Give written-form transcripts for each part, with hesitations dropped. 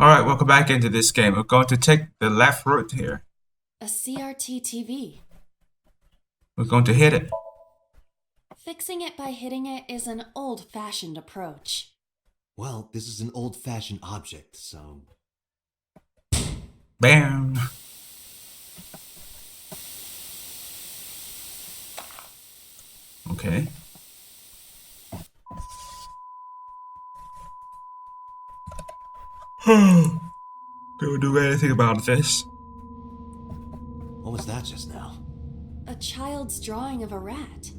Alright, welcome back into this game. We're going to take the left route here. A CRT TV. We're going to hit it. Fixing it by hitting it is an old-fashioned approach. Well, this is an old-fashioned object, so... Bam! Okay. Don't do anything about this. What was that just now? A child's drawing of a rat.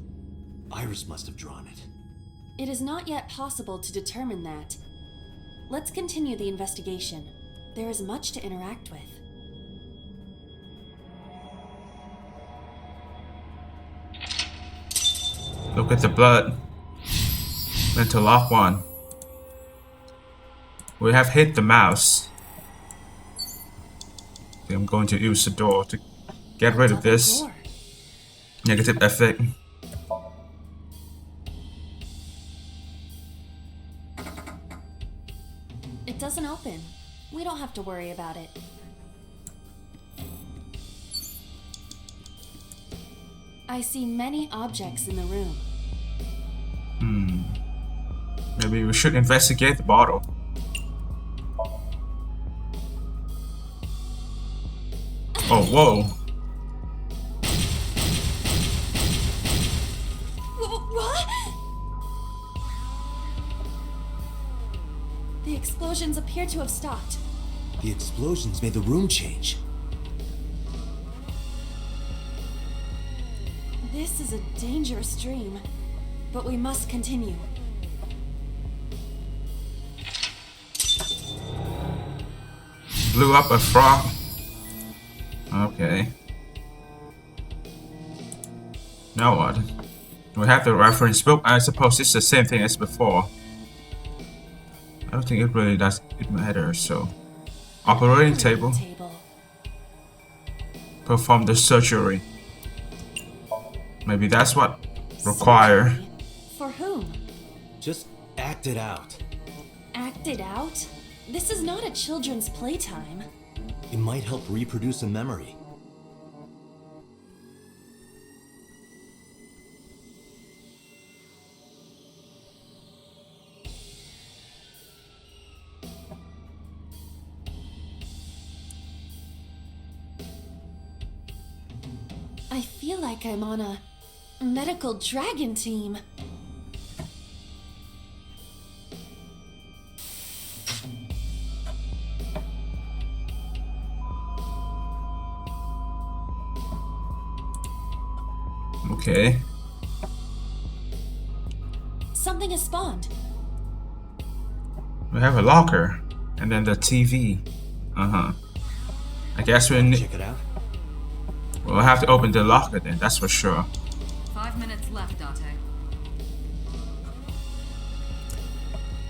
Iris must have drawn it. It is not yet possible to determine that. Let's continue the investigation. There is much to interact with. Look at the blood. Mental lock one. We have hit the mouse. Okay, I'm going to use the door to get rid of this Door. negative effect. It doesn't open. We don't have to worry about it. I see many objects in the room. Maybe we should investigate the bottle. Oh, whoa. What? The explosions appear to have stopped. The explosions made the room change. This is a dangerous dream, but we must continue. Blew up a frog. Okay. Now what? We have the reference book. I suppose it's the same thing as before. I don't think it really does it matter, so. Operating table. Perform the surgery. Maybe that's what require. Surgery? For whom? Just act it out. Act it out? This is not a children's playtime. It might help reproduce a memory. I feel like I'm on a medical dragon team. Okay. Something has spawned. We have a locker. And then the TV. I guess we'll Check it out. we'll have to open the locker then, that's for sure. 5 minutes left, Date.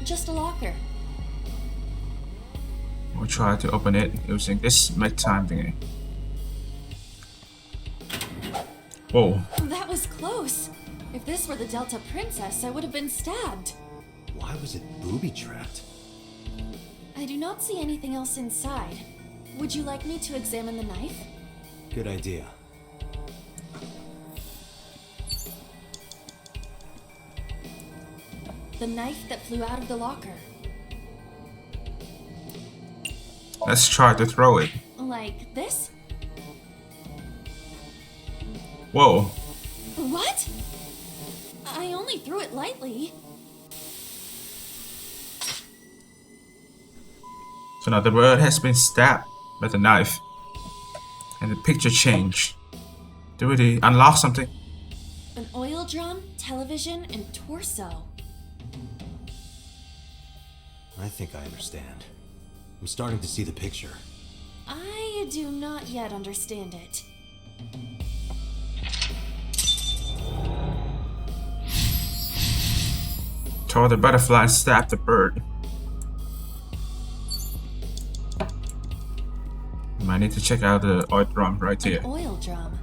Just a locker. We'll try to open it using this make time thingy. Whoa. That was close. If this were the Delta Princess, I would have been stabbed. Why was it booby-trapped? I do not see anything else inside. Would you like me to examine the knife? Good idea. The knife that flew out of the locker. Let's try to throw it. Like this? Whoa. What? I only threw it lightly. So now the bird has been stabbed by the knife. And the picture changed. Did we unlock something? An oil drum, television, and torso. I think I understand. I'm starting to see the picture. I do not yet understand it. Tore the butterfly and stabbed the bird. I need to check out the oil drum right here. An oil drum.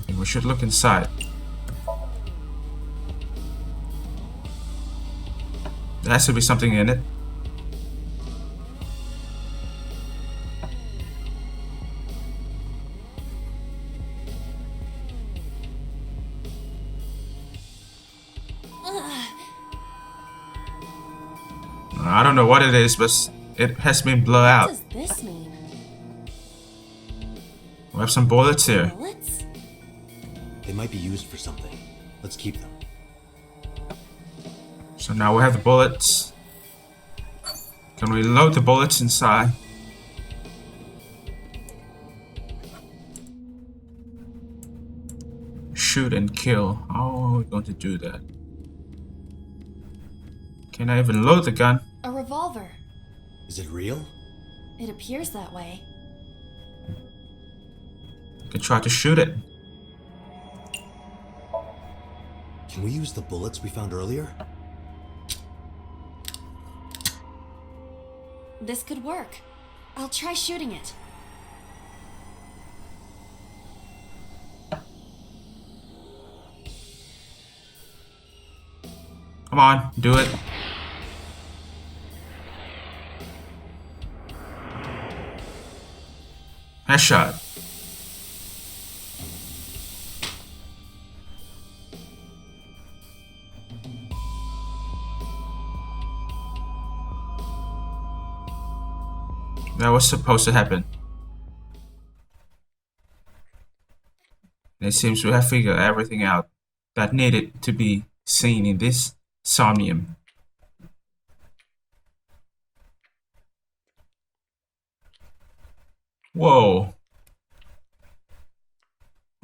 And we should look inside. There has to be something in it. I don't know what it is, but it has been blown What out. does this mean? We have some bullets here. Bullets? They might be used for something. Let's keep them. So now we have the bullets. Can we load the bullets inside? Shoot and kill. How are we going to do that? Can I even load the gun? A revolver. Is it real? It appears that way. I can try to shoot it. Can we use the bullets we found earlier? This could work. I'll try shooting it. Come on, do it. Headshot. That was supposed to happen. It seems we have figured everything out that needed to be seen in this Somnium. Whoa.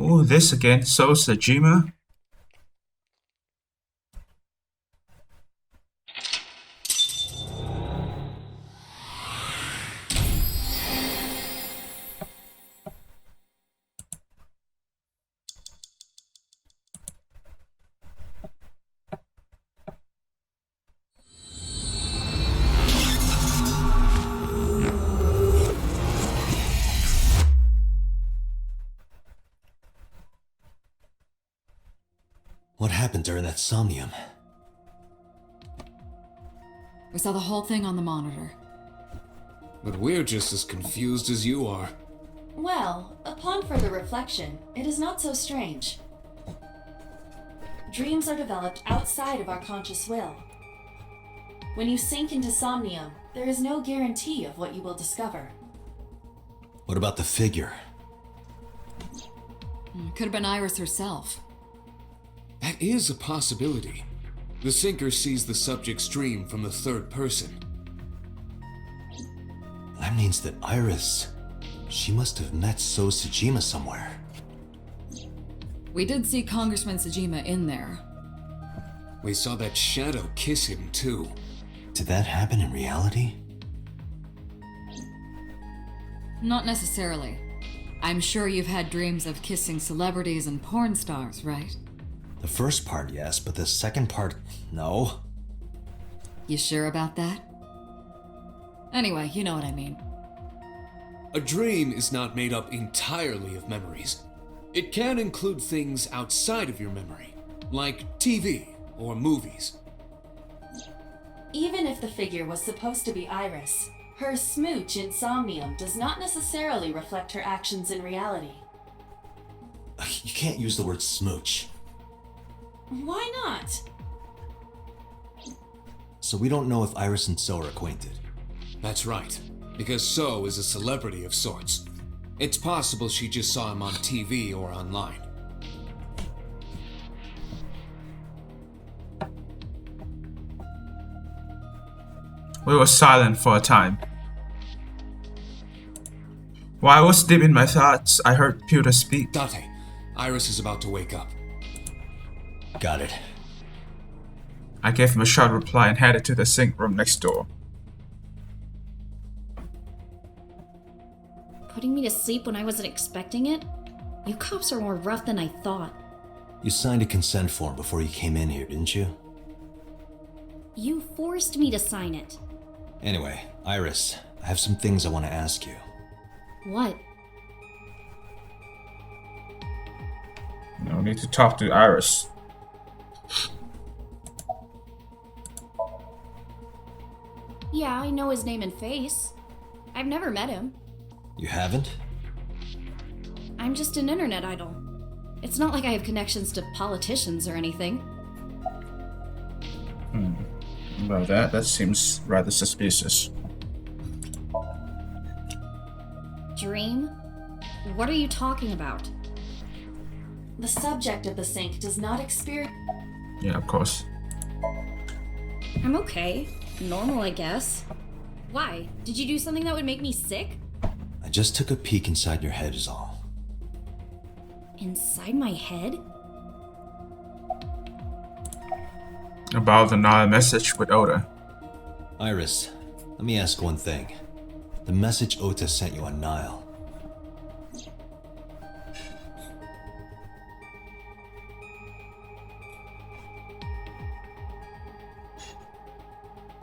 Ooh, this again. So Sajima. What happened during that Somnium? We saw the whole thing on the monitor. But we're just as confused as you are. Well, upon further reflection, it is not so strange. Dreams are developed outside of our conscious will. When you sink into Somnium, there is no guarantee of what you will discover. What about the figure? Could have been Iris herself. That is a possibility. The sinker sees the subject's dream from the third person. That means that Iris... She must have met So Sajima somewhere. We did see Congressman Sajima in there. We saw that shadow kiss him too. Did that happen in reality? Not necessarily. I'm sure you've had dreams of kissing celebrities and porn stars, right? The first part, yes, but the second part, no. You sure about that? Anyway, you know what I mean. A dream is not made up entirely of memories. It can include things outside of your memory, like TV or movies. Even if the figure was supposed to be Iris, her smooch in Somnium does not necessarily reflect her actions in reality. You can't use the word smooch. Why not? So we don't know if Iris and So are acquainted. That's right, because So is a celebrity of sorts. It's possible she just saw him on TV or online. We were silent for a time. While I was deep in my thoughts, I heard Pewter speak. Date, Iris is about to wake up. Got it. I gave him a short reply and headed to the sink room next door. Putting me to sleep when I wasn't expecting it? You cops are more rough than I thought. You signed a consent form before you came in here, didn't you? You forced me to sign it. Anyway, Iris, I have some things I want to ask you. What? No need to talk to Iris. Yeah, I know his name and face. I've never met him. You haven't? I'm just an internet idol. It's not like I have connections to politicians or anything. Well, that seems rather suspicious. Dream? What are you talking about? The subject of the sink does not experience. Yeah, of course. I'm okay. Normal, I guess. Why? Did you do something that would make me sick? I just took a peek inside your head is all. Inside my head? About another message with Oda. Iris, let me ask one thing. The message Ota sent you on Nile.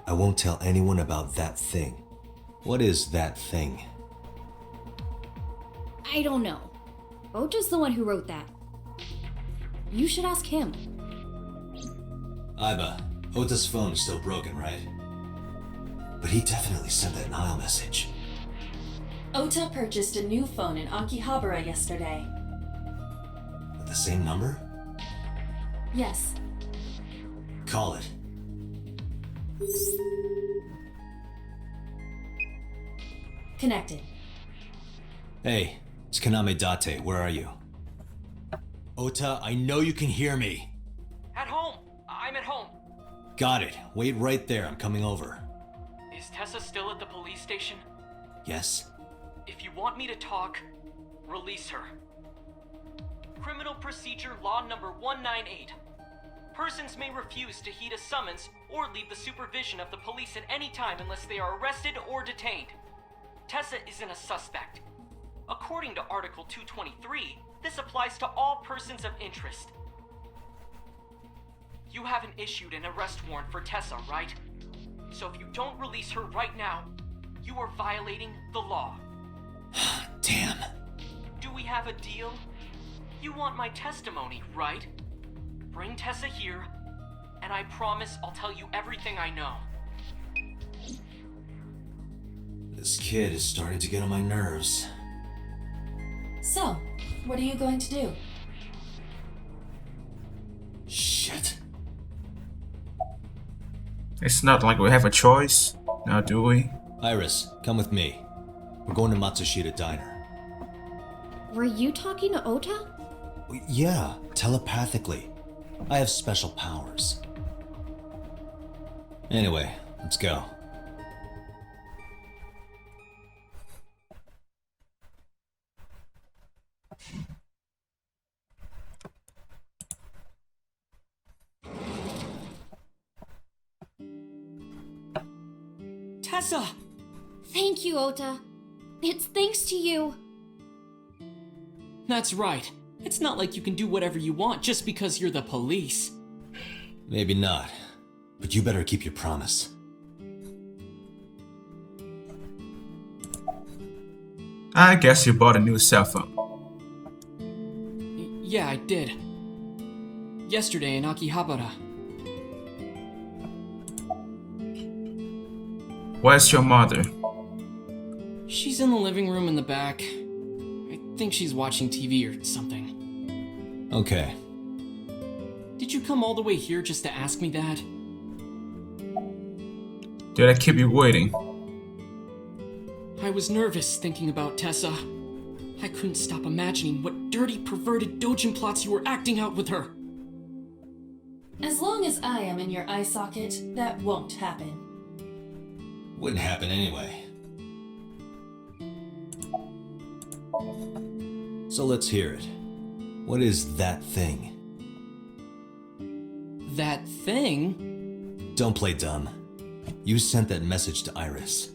I won't tell anyone about that thing. What is that thing? I don't know. Ota's the one who wrote that. You should ask him. Aiba, Ota's phone is still broken, right? But he definitely sent that Nile message. Ota purchased a new phone in Akihabara yesterday. With the same number? Yes. Call it. Connected. Hey, it's Kaname Date. Where are you? Ota, I know you can hear me. At home. I'm at home. Got it. Wait right there. I'm coming over. Is Tessa still at the police station? Yes? If you want me to talk, release her. Criminal Procedure Law number 198. Persons may refuse to heed a summons or leave the supervision of the police at any time unless they are arrested or detained. Tessa isn't a suspect. According to Article 223, this applies to all persons of interest. You haven't issued an arrest warrant for Tessa, right? So if you don't release her right now, you are violating the law. Damn. Do we have a deal? You want my testimony, right? Bring Tessa here, and I promise I'll tell you everything I know. This kid is starting to get on my nerves. So, what are you going to do? Shit. It's not like we have a choice, now do we? Iris, come with me. We're going to Matsushita Diner. Were you talking to Ota? Yeah, telepathically. I have special powers. Anyway, let's go. Tessa! Thank you, Ota. It's thanks to you. That's right. It's not like you can do whatever you want just because you're the police. Maybe not, but you better keep your promise. I guess you bought a new cell phone. Yeah, I did. Yesterday in Akihabara. Where's your mother? She's in the living room in the back. I think she's watching TV or something. Okay. Did you come all the way here just to ask me that? Did I keep you waiting? I was nervous thinking about Tessa. I couldn't stop imagining what dirty, perverted dojin plots you were acting out with her. As long as I am in your eye socket, that won't happen. Wouldn't happen anyway. So let's hear it. What is that thing? That thing? Don't play dumb. You sent that message to Iris.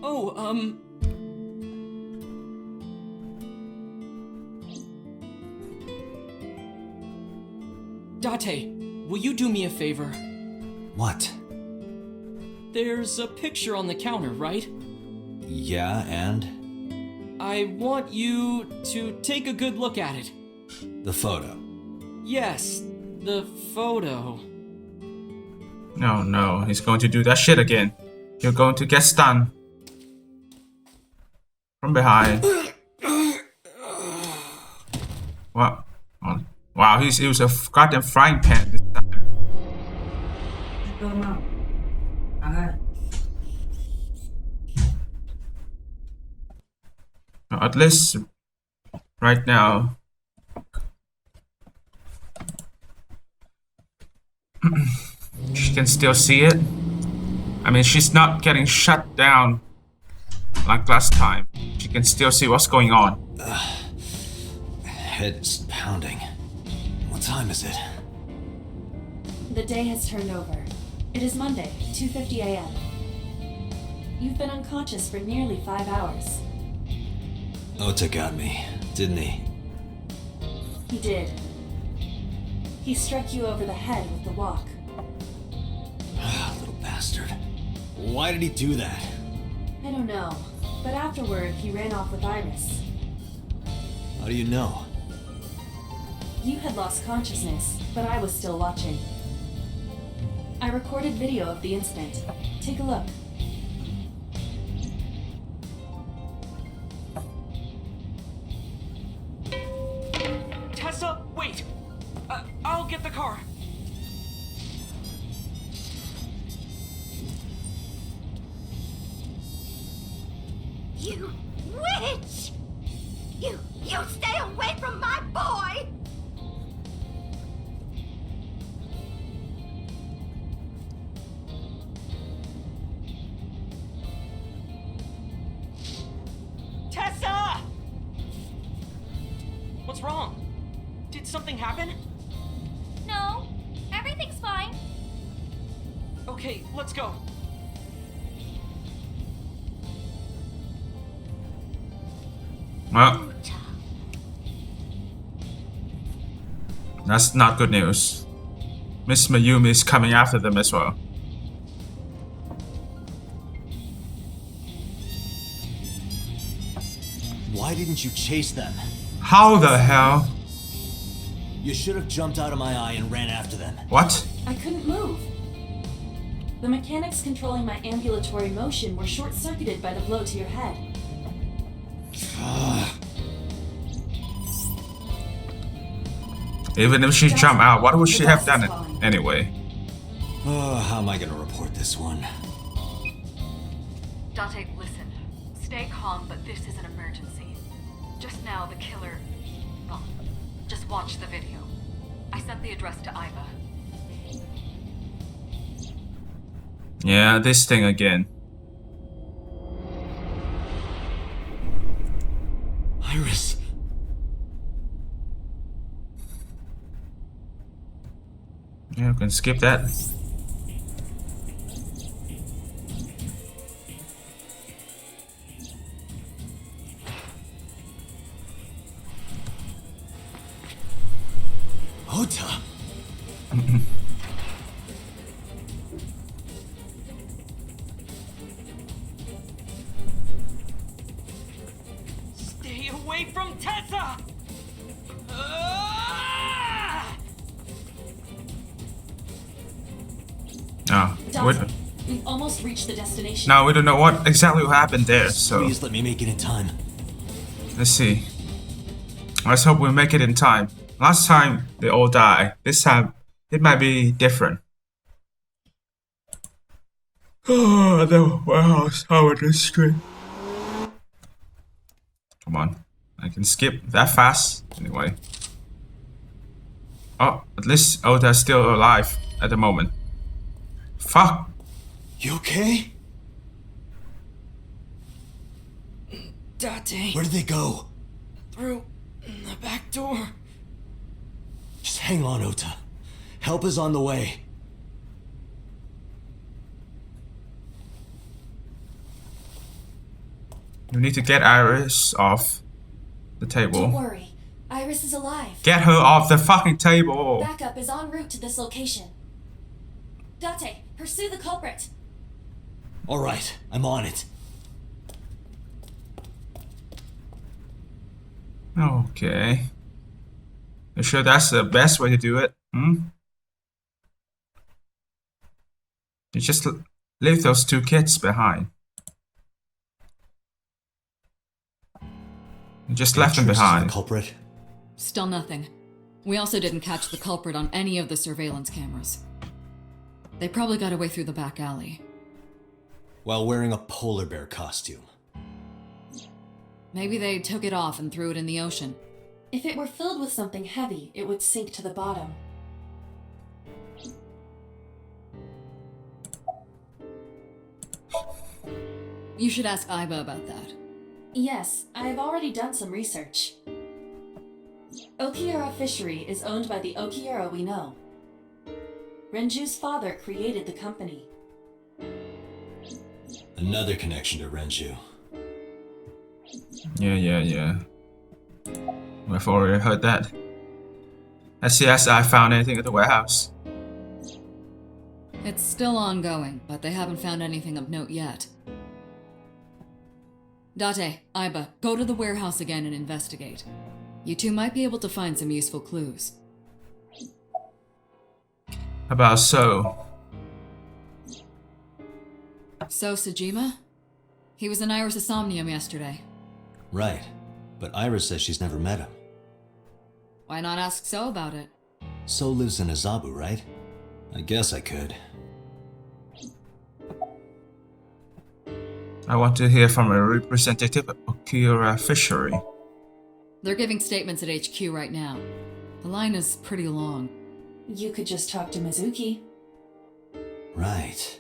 Oh, Date, will you do me a favor? What? There's a picture on the counter, right? Yeah, and? I want you to take a good look at it. The photo. Yes, the photo. No, he's going to do that shit again. You're going to get stunned. From behind. Wow. Wow, he used a goddamn frying pan this time. At least right now, she can still see it. I mean, she's not getting shut down like last time. She can still see what's going on. Head's pounding. What time is it? The day has turned over. It is Monday, 2:50 a.m. You've been unconscious for nearly 5 hours. Ota got me, didn't he? He did. He struck you over the head with the walk. Little bastard. Why did he do that? I don't know, but afterward he ran off with Iris. How do you know? You had lost consciousness, but I was still watching. I recorded video of the incident. Take a look. Tessa, wait! I'll get the car. You witch! You stay away from my boy! Tessa! What's wrong? Did something happen? No, everything's fine. Okay, let's go. Well, that's not good news. Miss Mayumi is coming after them as well. Why didn't you chase them? How the hell? You should have jumped out of my eye and ran after them. What? I couldn't move. The mechanics controlling my ambulatory motion were short-circuited by the blow to your head. Even if she jumped out, what would she have done it anyway? How am I gonna report this one? Date, listen. Stay calm, but this is an emergency. Just now, the killer... Well, just watch the video. I sent the address to Iva. Yeah, this thing again. Iris. Yeah, we can skip that. Ota. Stay away from Tessa! Ah! Oh, Dante, we've almost reached the destination. now we don't know what exactly happened there, so Please let me make it in time. let's see. Let's hope we make it in time. Last time they all died. This time it might be different. Oh, the warehouse over the street. Come on, I can skip that fast anyway. Oh, at least Oda's still alive at the moment. Fuck. You okay? Date, Where did they go? through the back door. Just hang on, Ota. Help is on the way. You need to get Iris off the Don't table. worry, Iris is alive. Get her off the fucking table. Backup is en route to this location. Date, pursue the culprit. All right, I'm on it. Okay. You sure that's the best way to do it? You just leave those two kids behind. You just left them Traces of the behind. culprit. Still nothing. We also didn't catch the culprit on any of the surveillance cameras. They probably got away through the back alley. While wearing a polar bear costume. Maybe they took it off and threw it in the ocean. If it were filled with something heavy, it would sink to the bottom. You should ask Aiba about that. Yes, I've already done some research. Okiura Fishery is owned by the Okiura we know. Renju's father created the company. Another connection to Renju. Yeah. We've already heard that. Let's see if I found anything at the warehouse. It's still ongoing, but they haven't found anything of note yet. Date, Aiba, go to the warehouse again and investigate. You two might be able to find some useful clues. About So. So, Sejima? He was in Iris' Somnium yesterday. Right. But Iris says she's never met him. Why not ask So about it? So lives in Azabu, right? I guess I could. I want to hear from a representative of Okiura Fishery. They're giving statements at HQ right now. The line is pretty long. You could just talk to Mizuki. Right.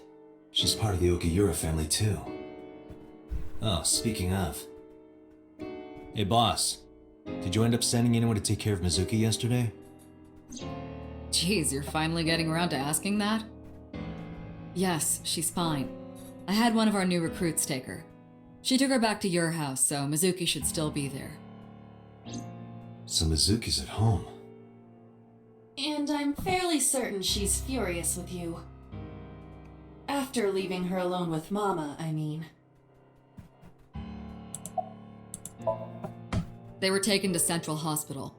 She's part of the Okiura family too. Oh, speaking of. Hey boss, did you end up sending anyone to take care of Mizuki yesterday? Jeez, you're finally getting around to asking that? Yes, she's fine. I had one of our new recruits take her. She took her back to your house, so Mizuki should still be there. So Mizuki's at home. And I'm fairly certain she's furious with you. After leaving her alone with Mama, I mean. They were taken to Central Hospital.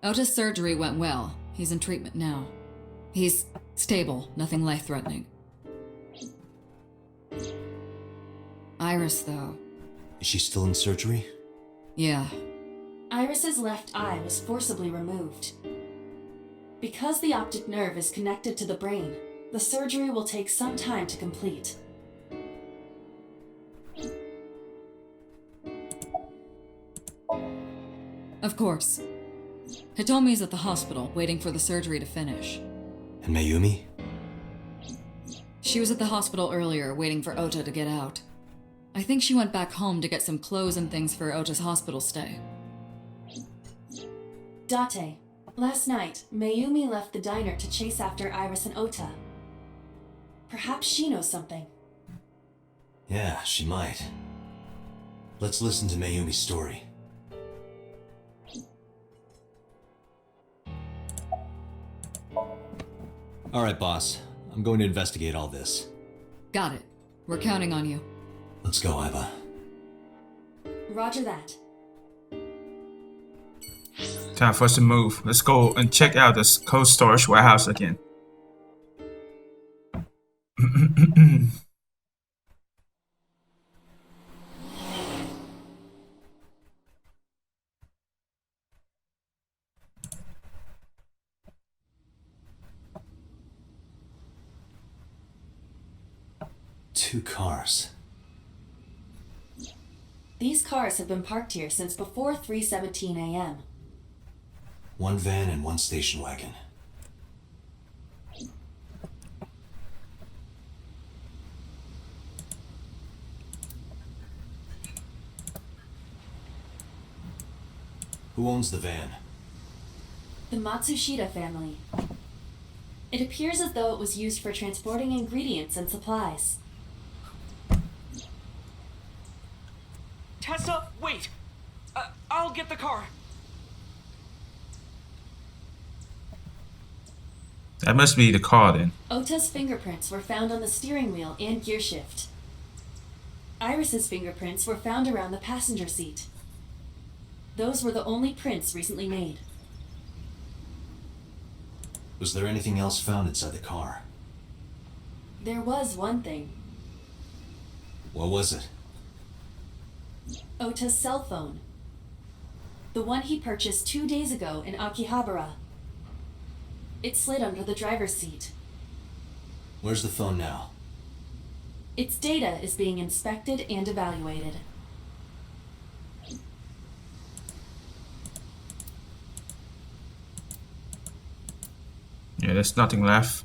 Ota's surgery went well. He's in treatment now. He's stable, nothing life-threatening. Iris, though. Is she still in surgery? Yeah. Iris's left eye was forcibly removed. Because the optic nerve is connected to the brain, the surgery will take some time to complete. Of course. Hitomi's at the hospital, waiting for the surgery to finish. And Mayumi? She was at the hospital earlier, waiting for Ota to get out. I think she went back home to get some clothes and things for Ota's hospital stay. Date, last night, Mayumi left the diner to chase after Iris and Ota. Perhaps she knows something. Yeah, she might. Let's listen to Mayumi's story. Alright, boss. I'm going to investigate all this. Got it. We're counting on you. Let's go, Aiba. Roger that. Time for us to move. Let's go and check out this cold storage warehouse again. Two cars. These cars have been parked here since before 3:17 a.m. One van and one station wagon. Who owns the van? The Matsushita family. It appears as though it was used for transporting ingredients and supplies. Tessa, wait! I'll get the car. That must be the car then. Ota's fingerprints were found on the steering wheel and gearshift. Iris's fingerprints were found around the passenger seat. Those were the only prints recently made. Was there anything else found inside the car? There was one thing. What was it? Ota's cell phone. The one he purchased 2 days ago in Akihabara. It slid under the driver's seat. Where's the phone now? Its data is being inspected and evaluated. Yeah, there's nothing left.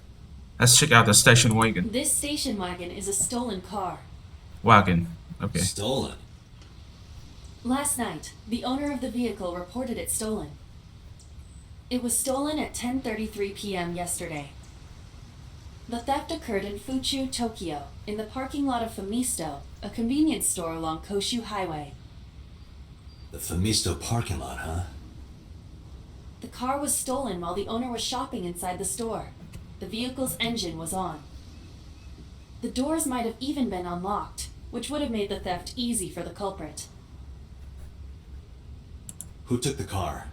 Let's check out the station wagon. This station wagon is a stolen car. Wagon. Okay. Stolen. Last night, the owner of the vehicle reported it stolen. It was stolen at 10:33 p.m. yesterday. The theft occurred in Fuchu, Tokyo, in the parking lot of Famisto, a convenience store along Koshu Highway. The Famisto parking lot, huh? The car was stolen while the owner was shopping inside the store. The vehicle's engine was on. The doors might have even been unlocked, which would have made the theft easy for the culprit. Who took the car?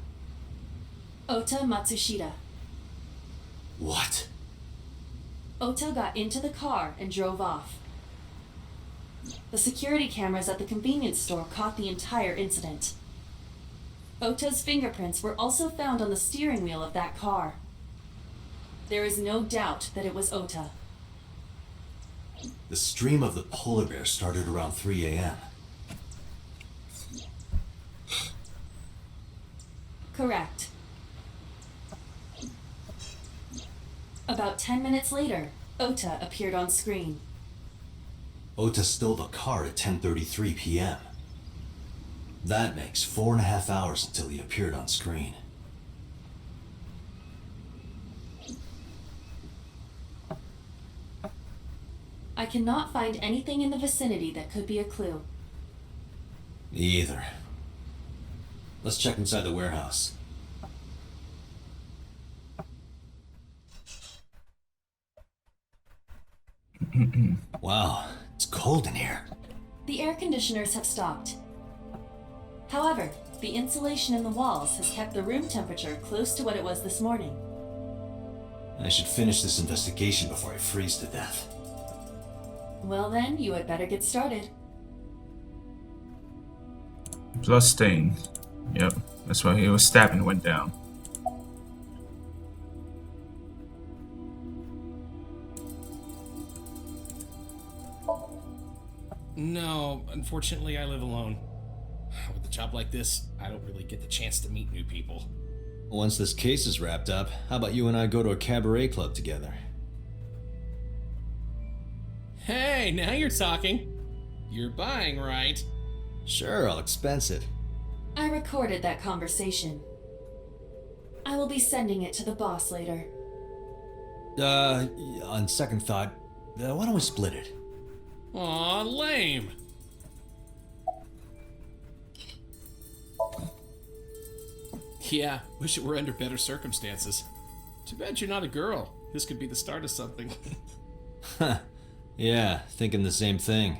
Ota Matsushita. What? Ota got into the car and drove off. The security cameras at the convenience store caught the entire incident. Ota's fingerprints were also found on the steering wheel of that car. There is no doubt that it was Ota. The stream of the polar bear started around 3 a.m. Correct. About 10 minutes later, Ota appeared on screen. Ota stole the car at 10:33 p.m. That makes 4.5 hours until he appeared on screen. I cannot find anything in the vicinity that could be a clue. Me either. Let's check inside the warehouse. Wow, it's cold in here. The air conditioners have stopped. However, the insulation in the walls has kept the room temperature close to what it was this morning. I should finish this investigation before I freeze to death. Well then, you had better get started. Blood stain. Yep, that's why he was stabbed and went down. No, unfortunately I live alone. With a job like this, I don't really get the chance to meet new people. Once this case is wrapped up, how about you and I go to a cabaret club together? Hey, now you're talking. You're buying, right? Sure, I'll expense it. I recorded that conversation. I will be sending it to the boss later. On second thought, why don't we split it? Aw, lame. Yeah, wish it were under better circumstances. Too bad you're not a girl. This could be the start of something. Huh. Yeah, thinking the same thing.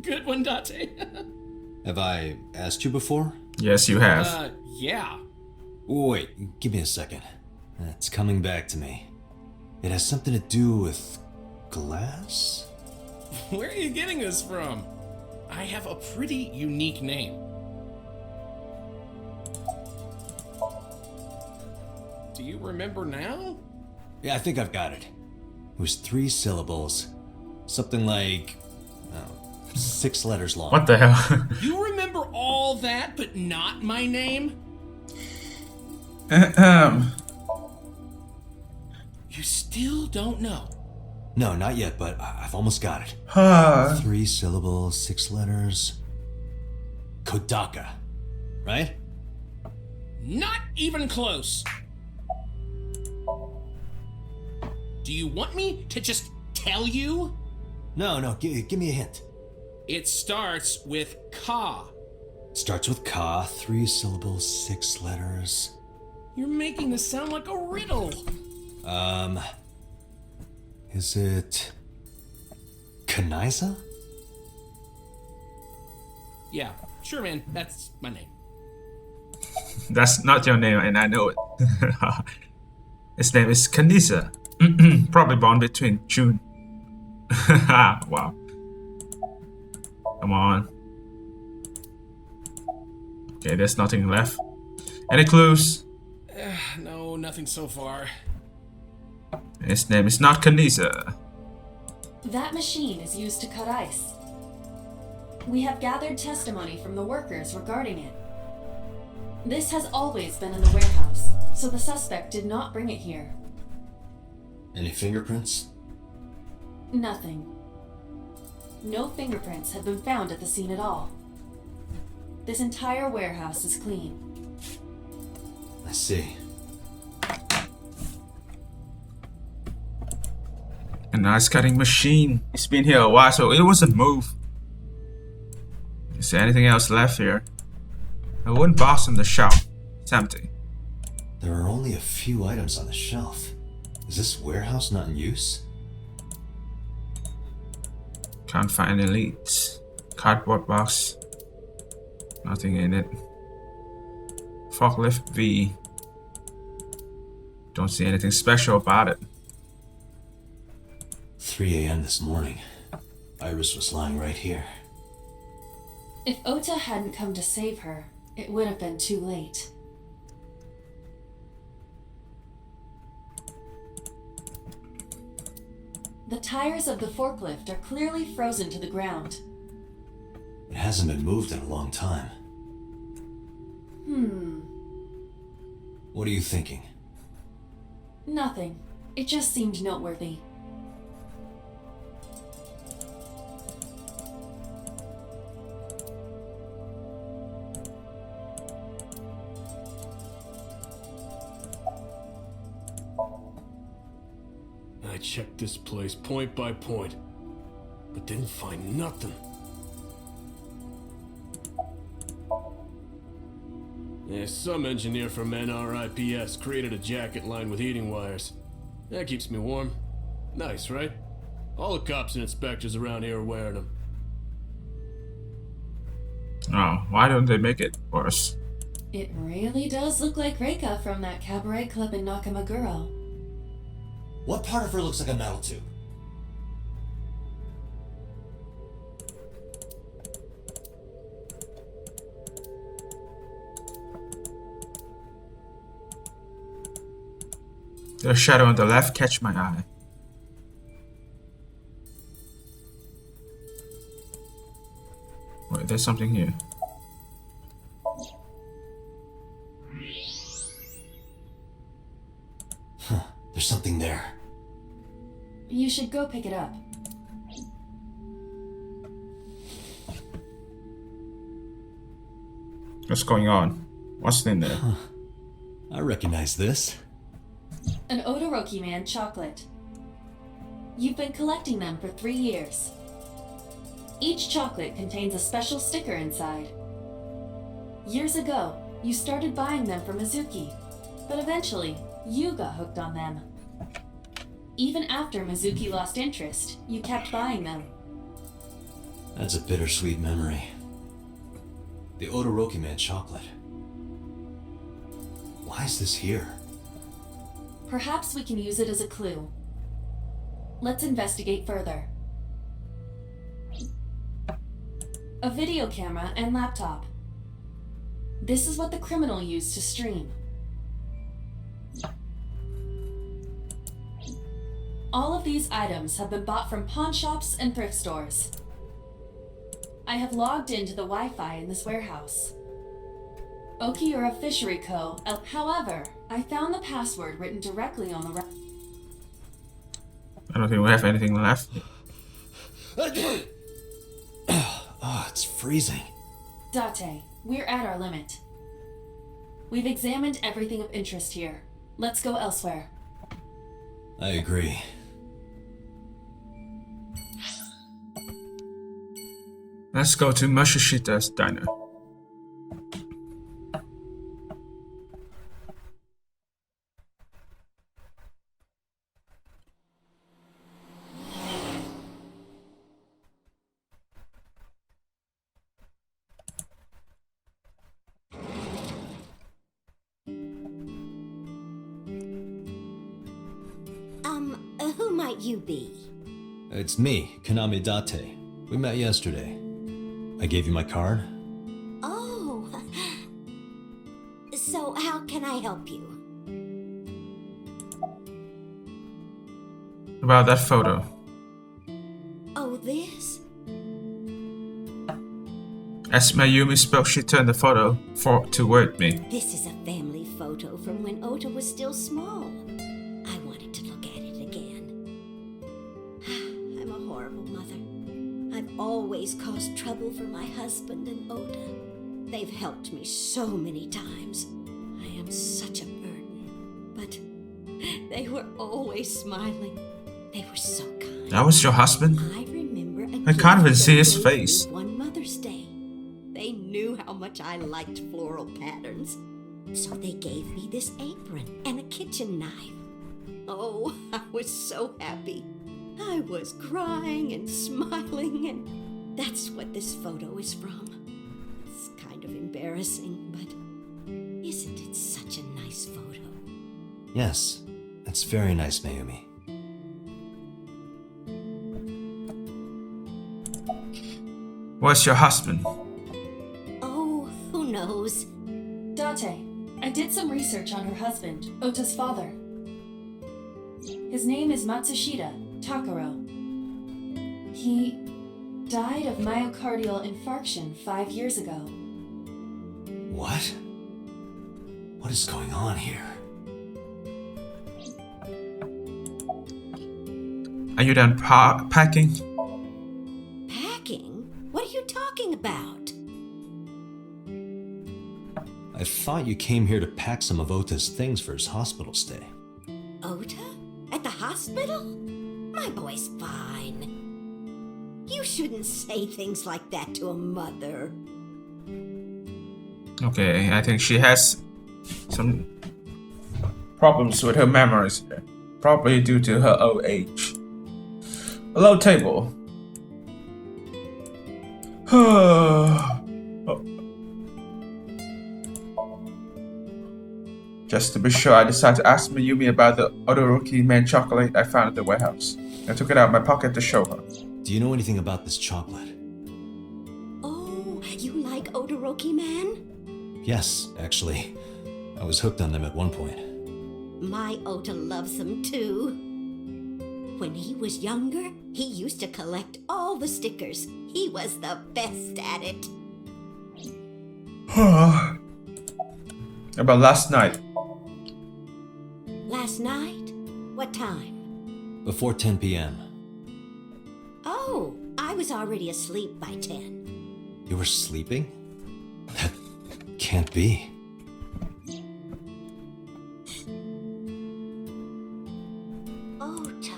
Good one, Date. Have I asked you before? Yes, you have. Yeah. Wait, give me a second. It's coming back to me. It has something to do with glass? Where are you getting this from? I have a pretty unique name. Do you remember now? Yeah, I think I've got it. It was 3 syllables. Something like... 6 letters long. What the hell? You remember all that, but not my name? You still don't know? No, not yet, but I've almost got it. 3 syllables, 6 letters... Kodaka. Right? Not even close. Do you want me to just tell you? No, give me a hint. It starts with Ka. Starts with Ka, 3 syllables, 6 letters... You're making this sound like a riddle. Is it... Kanaiza? Yeah, sure, man. That's my name. That's not your name, and I know it. His name is Kanisa. Probably born between June. Wow. Come on. Okay, there's nothing left. Any clues? No, nothing so far. His name is not Kanisa. That machine is used to cut ice. We have gathered testimony from the workers regarding it. This has always been in the warehouse, so the suspect did not bring it here. Any fingerprints? Nothing. No fingerprints have been found at the scene at all. This entire warehouse is clean. I see. A nice cutting machine. It's been here a while, so it wasn't moved. Is there anything else left here? A wooden box on the shelf. It's empty. There are only a few items on the shelf. Is this warehouse not in use? Can't find any leads. Cardboard box. Nothing in it. Forklift V. Don't see anything special about it. 3 a.m. this morning. Iris was lying right here. If Ota hadn't come to save her, it would have been too late. The tires of the forklift are clearly frozen to the ground. It hasn't been moved in a long time. What are you thinking? Nothing. It just seemed noteworthy. I checked this place point by point, but didn't find nothing. Yeah, some engineer from NRIPS created a jacket lined with heating wires. That keeps me warm. Nice, right? All the cops and inspectors around here are wearing them. Oh, why don't they make it worse? It really does look like Reika from that cabaret club in Nakamaguro. What part of her looks like a metal tube? The shadow on the left catch my eye. Wait, there's something here. Huh, there's something there. You should go pick it up. What's going on? What's in there? I recognize this. An Odoroki Man chocolate. You've been collecting them for 3 years. Each chocolate contains a special sticker inside. Years ago, you started buying them for Mizuki, but eventually, you got hooked on them. Even after Mizuki lost interest, you kept buying them. That's a bittersweet memory. The Odoroki Man chocolate. Why is this here? Perhaps we can use it as a clue. Let's investigate further. A video camera and laptop. This is what the criminal used to stream. All of these items have been bought from pawn shops and thrift stores. I have logged into the Wi-Fi in this warehouse. Okiura Fishery Co. However, I found the password written directly on the I don't think we have anything left. Oh, it's freezing. Date, we're at our limit. We've examined everything of interest here. Let's go elsewhere. I agree. Let's go to Masashita's diner. Who might you be? It's me, Kaname Date. We met yesterday. I gave you my card? Oh. So, How can I help you? About that photo. Oh, this? As Mayumi spoke, she turned the photo toward me. This is a family photo from when Ota was still small. I wanted to look at it again. I'm a horrible mother. I've always caused trouble for my husband and Ota. They've helped me so many times. I am such a burden. But they were always smiling. They were so kind. That was your husband? I remember I can't even see his face. One Mother's Day. They knew how much I liked floral patterns. So they gave me this apron and a kitchen knife. Oh, I was so happy. I was crying and smiling, and that's what this photo is from. It's kind of embarrassing, but isn't it such a nice photo? Yes, that's very nice, Mayumi. Where's your husband? Oh, who knows? Date, I did some research on her husband, Ota's father. His name is Matsushita Takaro. He died of myocardial infarction 5 years ago. What? What is going on here? Are you done packing? Packing? What are you talking about? I thought you came here to pack some of Ota's things for his hospital stay. Ota? At the hospital? My boy's fine. You shouldn't say things like that to a mother. Okay, I think she has some problems with her memories, probably due to her old age. A low table. Just to be sure, I decided to ask Mayumi about the Odoroki man chocolate I found at the warehouse. I took it out of my pocket to show her. Do you know anything about this chocolate? Oh, you like Odoroki Man? Yes, actually. I was hooked on them at one point. My Ota loves them too. When he was younger, he used to collect all the stickers. He was the best at it. About last night. Last night? What time? Before 10 p.m. Oh, I was already asleep by 10. You were sleeping? That can't be. Ota.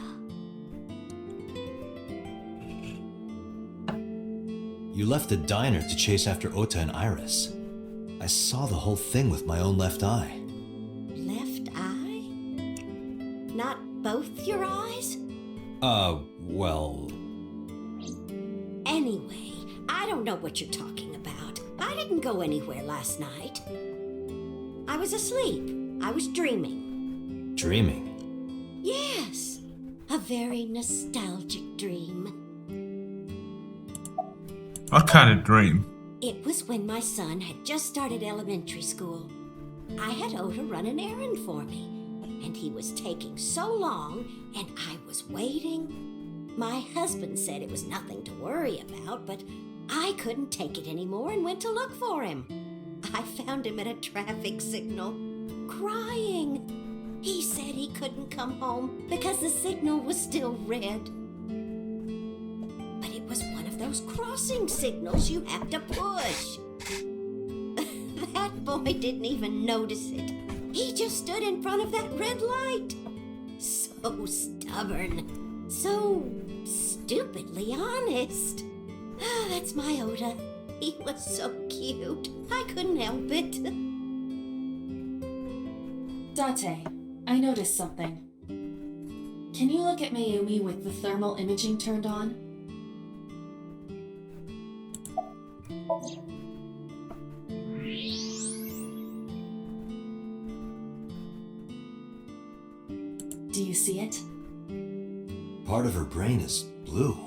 You left the diner to chase after Ota and Iris. I saw the whole thing with my own left eye. Left eye? Not both your eyes? Well... Anyway, I don't know what you're talking about. I didn't go anywhere last night. I was asleep. I was dreaming. Dreaming? Yes, a very nostalgic dream. What kind of dream? It was when my son had just started elementary school. I had Ota run an errand for me, and he was taking so long, and I was waiting. My husband said it was nothing to worry about, but I couldn't take it anymore and went to look for him. I found him at a traffic signal, crying. He said he couldn't come home because the signal was still red. But it was one of those crossing signals you have to push. That boy didn't even notice it. He just stood in front of that red light. So stubborn. So stupidly honest. That's my Ota. He was so cute. I couldn't help it. Date, I noticed something. Can you look at Mayumi with the thermal imaging turned on? Do you see it? Part of her brain is blue.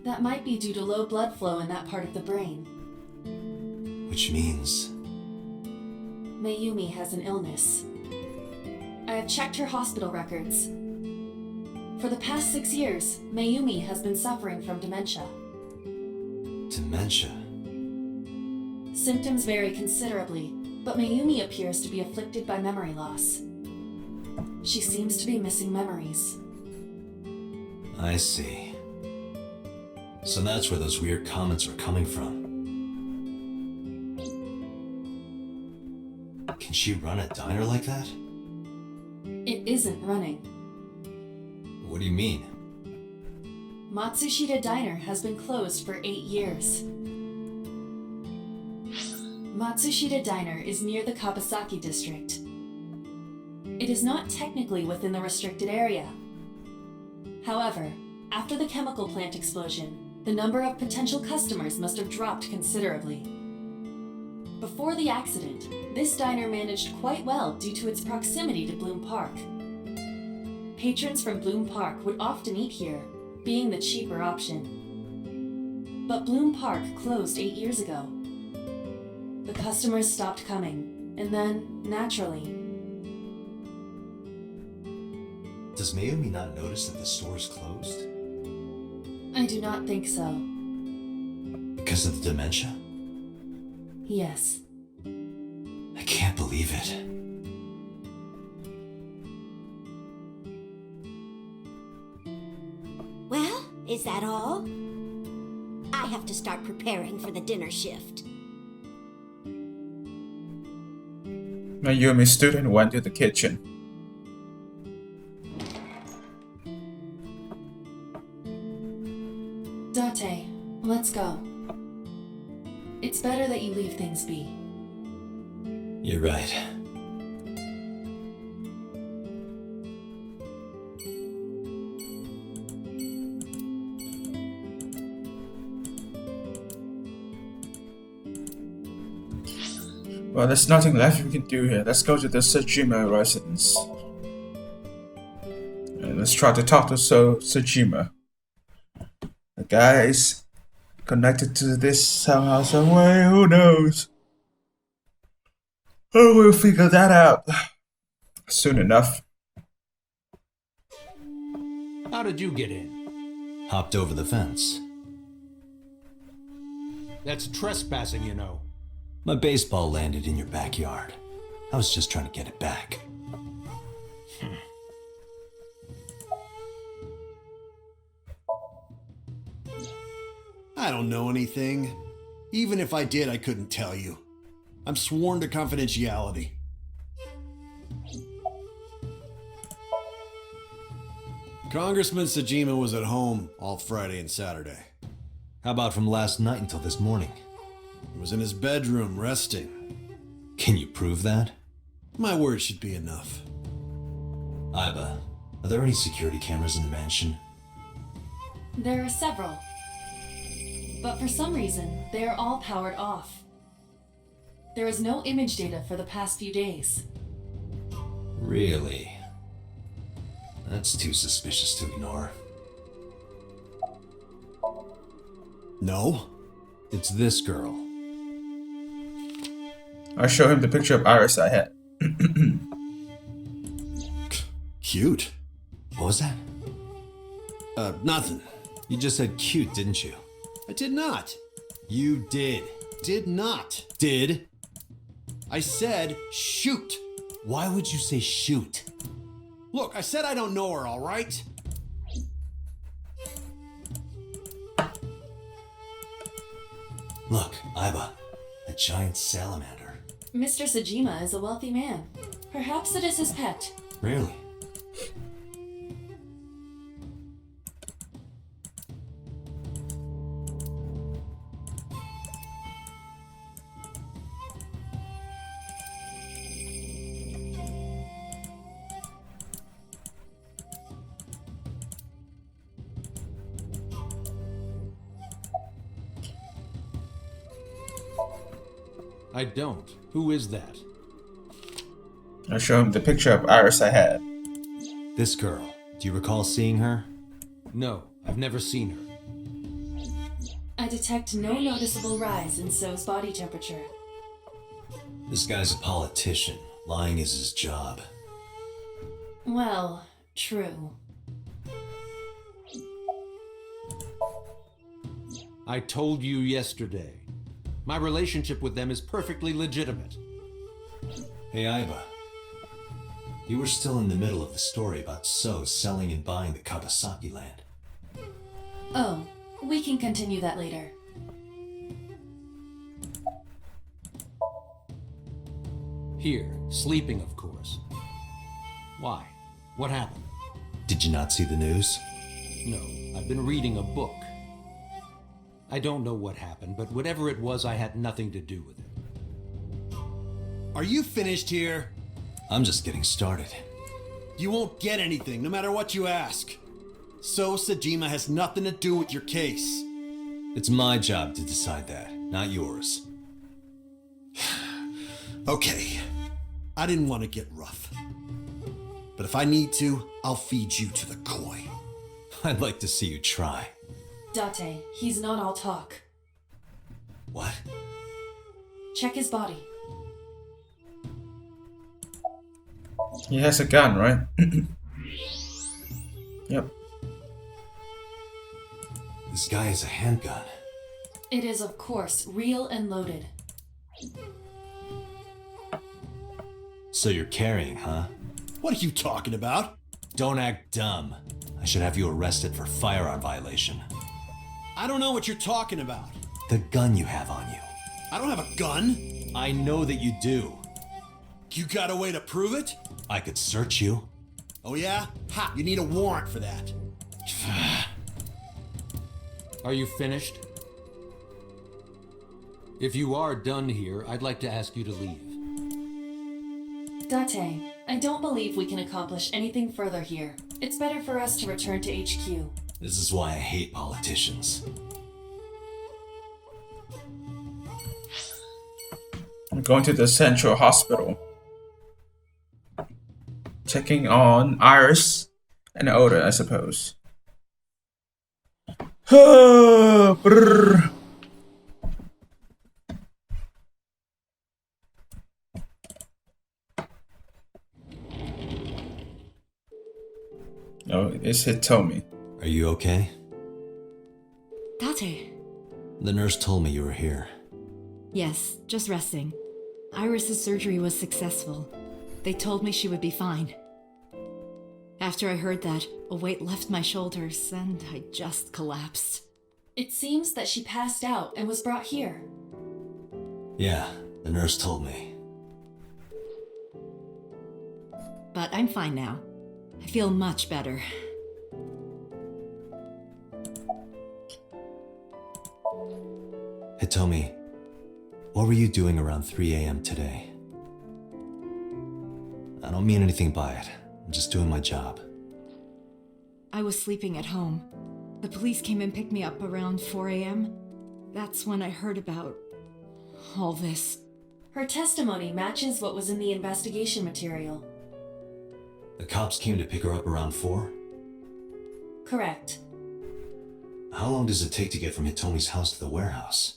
That might be due to low blood flow in that part of the brain. Which means... Mayumi has an illness. I have checked her hospital records. For the past 6 years, Mayumi has been suffering from dementia. Dementia? Symptoms vary considerably, but Mayumi appears to be afflicted by memory loss. She seems to be missing memories. I see. So that's where those weird comments were coming from. Can she run a diner like that? It isn't running. What do you mean? Matsushita Diner has been closed for 8 years. Matsushita Diner is near the Kabasaki district. It is not technically within the restricted area. However, after the chemical plant explosion, the number of potential customers must have dropped considerably. Before the accident, this diner managed quite well due to its proximity to Bloom Park. Patrons from Bloom Park would often eat here, being the cheaper option. But Bloom Park closed 8 years ago. The customers stopped coming, and then, naturally... Does Mayumi not notice that the store is closed? I do not think so. Because of the dementia? Yes. I can't believe it. Well, is that all? I have to start preparing for the dinner shift. Mayumi stood and went to the kitchen. Date, let's go. It's better that you leave things be. You're right. Well, there's nothing left we can do here. Let's go to the Sejima residence. And let's try to talk to Sejima. The guy is connected to this somehow, some way. Who knows? Oh, we'll figure that out soon enough. How did you get in? Hopped over the fence. That's trespassing, you know. My baseball landed in your backyard. I was just trying to get it back. I don't know anything. Even if I did, I couldn't tell you. I'm sworn to confidentiality. Congressman Sejima was at home all Friday and Saturday. How about from last night until this morning? He was in his bedroom, resting. Can you prove that? My word should be enough. Iba, are there any security cameras in the mansion? There are several. But for some reason, they are all powered off. There is no image data for the past few days. Really? That's too suspicious to ignore. No? It's this girl. I show him the picture of Iris I had. Cute. What was that? Nothing. You just said cute, didn't you? I did not. You did. Did not. Did? I said shoot. Why would you say shoot? Look, I said I don't know her, all right? Look, Iba, a giant salamander. Mr. Sejima is a wealthy man. Perhaps it is his pet. Really? I don't. Who is that? I show him the picture of Iris I had. This girl. Do you recall seeing her? No, I've never seen her. I detect no noticeable rise in So's body temperature. This guy's a politician. Lying is his job. Well, true. I told you yesterday. My relationship with them is perfectly legitimate. Hey, Aiba. You were still in the middle of the story about So selling and buying the Kawasaki land. Oh, we can continue that later. Here, sleeping, of course. Why? What happened? Did you not see the news? No, I've been reading a book. I don't know what happened, but whatever it was, I had nothing to do with it. Are you finished here? I'm just getting started. You won't get anything, no matter what you ask. So Sajima has nothing to do with your case. It's my job to decide that, not yours. Okay, I didn't want to get rough. But if I need to, I'll feed you to the koi. I'd like to see you try. Date, he's not all talk. What? Check his body. He has a gun, right? Yep. This guy has a handgun. It is, of course, real and loaded. So you're carrying, huh? What are you talking about? Don't act dumb. I should have you arrested for firearm violation. I don't know what you're talking about. The gun you have on you. I don't have a gun. I know that you do. You got a way to prove it? I could search you. Oh yeah? Ha! You need a warrant for that. Are you finished? If you are done here, I'd like to ask you to leave. Date, I don't believe we can accomplish anything further here. It's better for us to return to HQ. This is why I hate politicians. I'm going to the central hospital. Checking on Iris and Oda, I suppose. Brrr. No, it's Hitomi. Are you okay? Date. The nurse told me you were here. Yes, just resting. Iris's surgery was successful. They told me she would be fine. After I heard that, a weight left my shoulders and I just collapsed. It seems that she passed out and was brought here. Yeah, the nurse told me. But I'm fine now. I feel much better. Hitomi, what were you doing around 3 a.m. today? I don't mean anything by it. I'm just doing my job. I was sleeping at home. The police came and picked me up around 4 a.m. That's when I heard about all this. Her testimony matches what was in the investigation material. The cops came to pick her up around 4? Correct. How long does it take to get from Hitomi's house to the warehouse?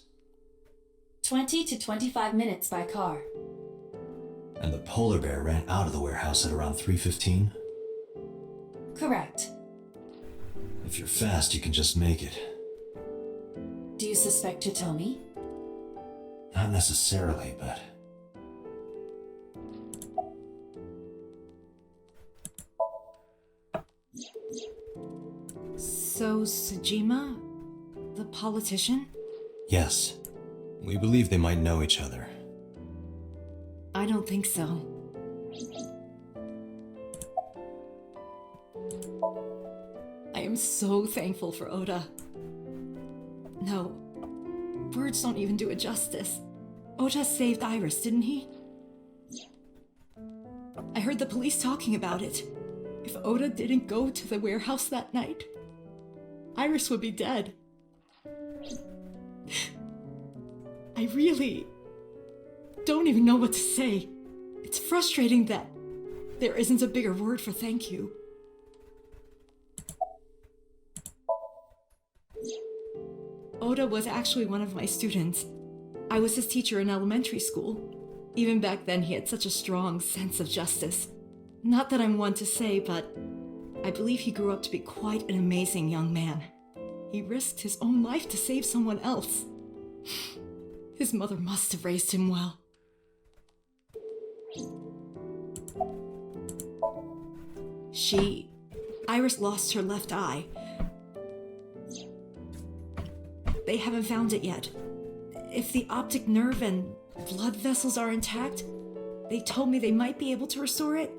20 to 25 minutes by car. And the polar bear ran out of the warehouse at around 3:15? Correct. If you're fast, you can just make it. Do you suspect Hitomi? Not necessarily, but... So, Sajima? The politician? Yes. We believe they might know each other. I don't think so. I am so thankful for Oda. No, words don't even do it justice. Oda saved Iris, didn't he? I heard the police talking about it. If Oda didn't go to the warehouse that night, Iris would be dead. I really don't even know what to say. It's frustrating that there isn't a bigger word for thank you. Oda was actually one of my students. I was his teacher in elementary school. Even back then, he had such a strong sense of justice. Not that I'm one to say, but I believe he grew up to be quite an amazing young man. He risked his own life to save someone else. His mother must have raised him well. Iris lost her left eye. They haven't found it yet. If the optic nerve and blood vessels are intact, they told me they might be able to restore it.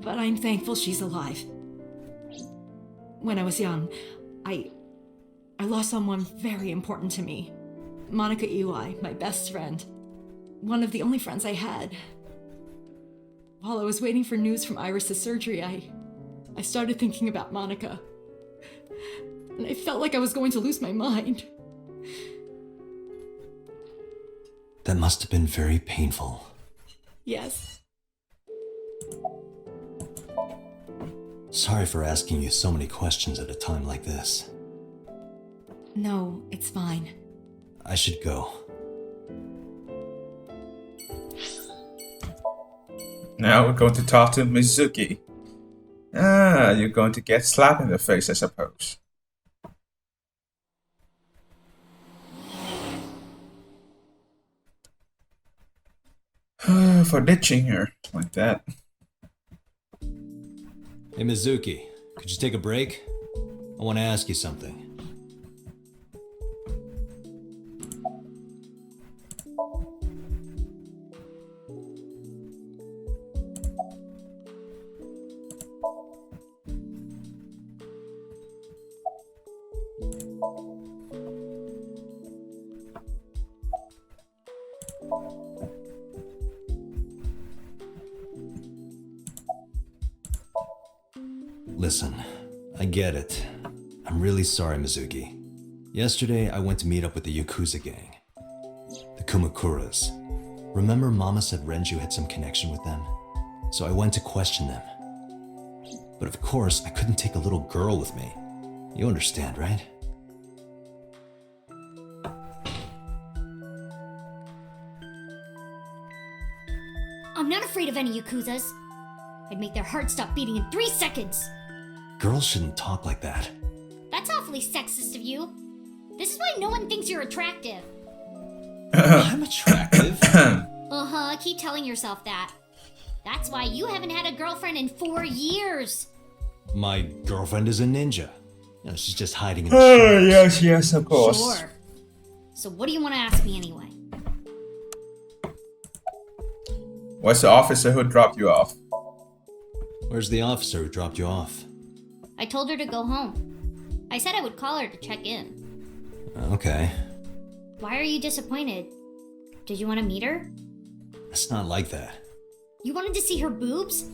But I'm thankful she's alive. When I was young, I lost someone very important to me. Monica Eli, my best friend. One of the only friends I had. While I was waiting for news from Iris's surgery, I started thinking about Monica. And I felt like I was going to lose my mind. That must have been very painful. Yes. Sorry for asking you so many questions at a time like this. No, it's fine. I should go. Now we're going to talk to Mizuki. Ah, you're going to get slapped in the face, I suppose. For ditching her like that. Hey Mizuki, could you take a break? I want to ask you something. Listen, I get it. I'm really sorry, Mizuki. Yesterday, I went to meet up with the Yakuza gang. The Kumakuras. Remember Mama said Renju had some connection with them? So I went to question them. But of course, I couldn't take a little girl with me. You understand, right? I'm not afraid of any Yakuzas. I'd make their hearts stop beating in 3 seconds. Girls shouldn't talk like that. That's awfully sexist of you. This is why no one thinks you're attractive. I'm attractive. Uh-huh, keep telling yourself that. That's why you haven't had a girlfriend in 4 years. My girlfriend is a ninja. You know, she's just hiding in the shadows. Yes, of course. Sure. So what do you want to ask me anyway? Where's the officer who dropped you off? Where's the officer who dropped you off? I told her to go home. I said I would call her to check in. Okay. Why are you disappointed? Did you want to meet her? It's not like that. You wanted to see her boobs?